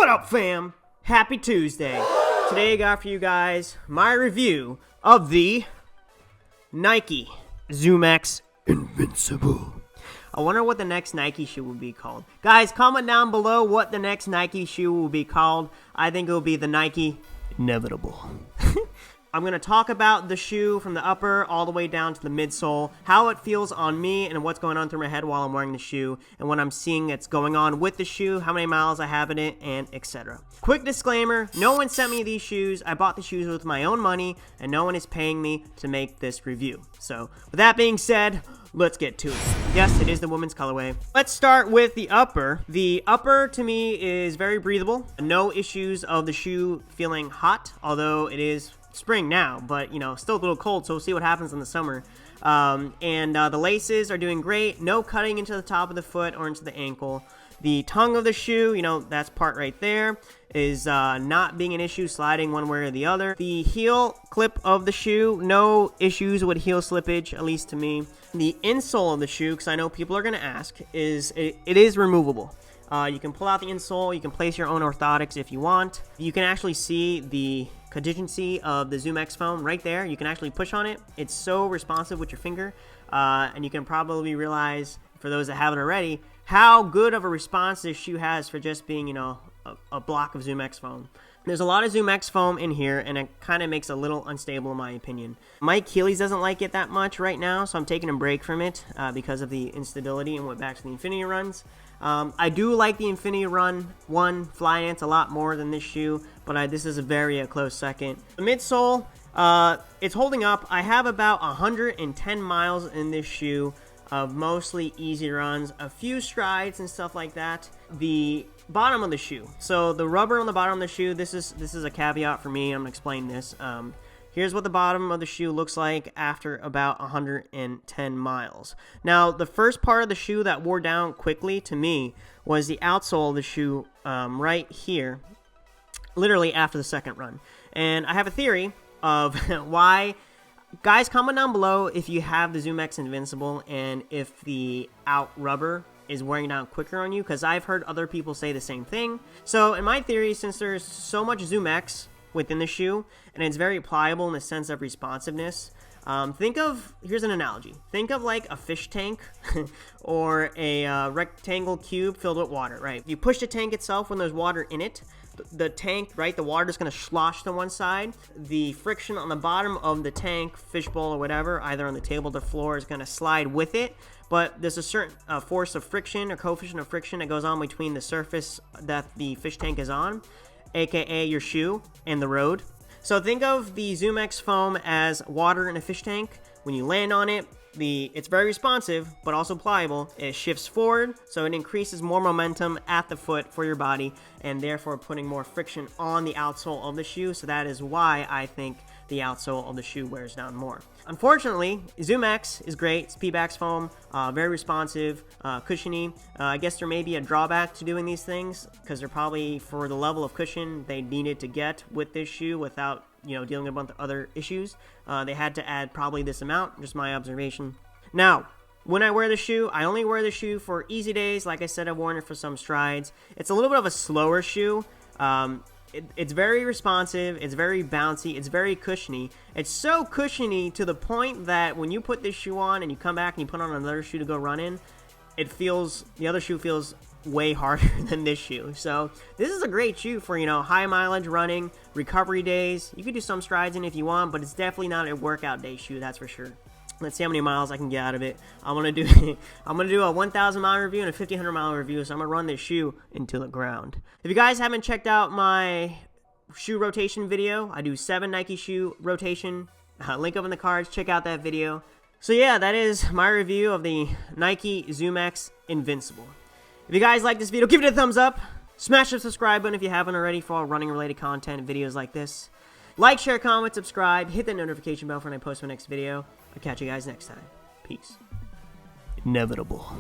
What up, fam? Happy Tuesday. Today I got for you guys my review of the Nike ZoomX Invincible. I wonder what the next Nike shoe will be called. Guys, comment down below what the next Nike shoe will be called. I think it will be the Nike Inevitable. I'm going to talk about the shoe from the upper all the way down to the midsole, how it feels on me and what's going on through my head while I'm wearing the shoe, and what I'm seeing that's going on with the shoe, how many miles I have in it, and etc. Quick disclaimer, no one sent me these shoes. I bought the shoes with my own money, and no one is paying me to make this review. So, with that being said, let's get to it. Yes, it is the women's colorway. Let's start with the upper. The upper, to me, is very breathable. No issues of the shoe feeling hot, although it is spring now, but you know, still a little cold, so we'll see what happens in the summer. The laces are doing great. No cutting into the top of the foot or into the ankle. The tongue of the shoe, you know, that's part right there, is not being an issue, sliding one way or the other. The heel clip of the shoe, no issues with heel slippage, at least to me. The insole of the shoe, because I know people are going to ask, is it is removable. You can pull out the insole, you can place your own orthotics if you want. You can actually see the contingency of the ZoomX foam right there. You can actually push on it. It's so responsive with your finger, and you can probably realize, for those that haven't already, how good of a response this shoe has for just being, you know, a block of ZoomX foam. There's a lot of ZoomX foam in here, and it kind of makes it a little unstable in my opinion. My Achilles doesn't like it that much right now, so I'm taking a break from it because of the instability and went back to the Infinity runs. I do like the Infinity Run 1 Flyknits a lot more than this shoe, but this is a very close second. The midsole, it's holding up. I have about 110 miles in this shoe of mostly easy runs, a few strides and stuff like that. The bottom of the shoe, so the rubber on the bottom of the shoe, this is a caveat for me. I'm gonna explain this. Here's what the bottom of the shoe looks like after about 110 miles. Now, the first part of the shoe that wore down quickly to me was the outsole of the shoe right here, literally after the second run. And I have a theory of why. Guys, comment down below if you have the ZoomX Invincible and if the out rubber is wearing down quicker on you, because I've heard other people say the same thing. So in my theory, since there's so much ZoomX within the shoe and it's very pliable in the sense of responsiveness, here's an analogy. Think of like a fish tank or a rectangle cube filled with water, right? You push the tank itself when there's water in it. The tank, right, the water is going to slosh to one side. The friction on the bottom of the tank, fishbowl or whatever, either on the table or the floor, is going to slide with it. But there's a certain force of friction or coefficient of friction that goes on between the surface that the fish tank is on, aka your shoe, and the road. So think of the ZoomX foam as water in a fish tank. When you land on it, it's very responsive, but also pliable. It shifts forward, so it increases more momentum at the foot for your body, and therefore putting more friction on the outsole of the shoe. So that is why I think the outsole of the shoe wears down more. Unfortunately, ZoomX is great. It's Pebax foam, very responsive, cushiony. I guess there may be a drawback to doing these things, because they're probably, for the level of cushion they needed to get with this shoe without, you know, dealing with a bunch of other issues, they had to add probably this amount, just my observation. Now, when I wear the shoe, I only wear the shoe for easy days. Like I said, I've worn it for some strides. It's a little bit of a slower shoe. It's very responsive, it's very bouncy, it's very cushiony. It's so cushiony to the point that when you put this shoe on and you come back and you put on another shoe to go run in, the other shoe feels way harder than this shoe. So this is a great shoe for, you know, high mileage running, recovery days. You could do some strides in if you want, but it's definitely not a workout day shoe, that's for sure. Let's see how many miles I can get out of it. I'm gonna do a 1,000 mile review and a 1,500 mile review, so I'm gonna run this shoe into the ground. If you guys haven't checked out my shoe rotation video, I do 7 Nike shoe rotation. Link up in the cards. Check out that video. So yeah, that is my review of the Nike ZoomX Invincible. If you guys like this video, give it a thumbs up. Smash the subscribe button if you haven't already for all running related content and videos like this. Like, share, comment, subscribe, hit that notification bell for when I post my next video. I'll catch you guys next time. Peace. Inevitable.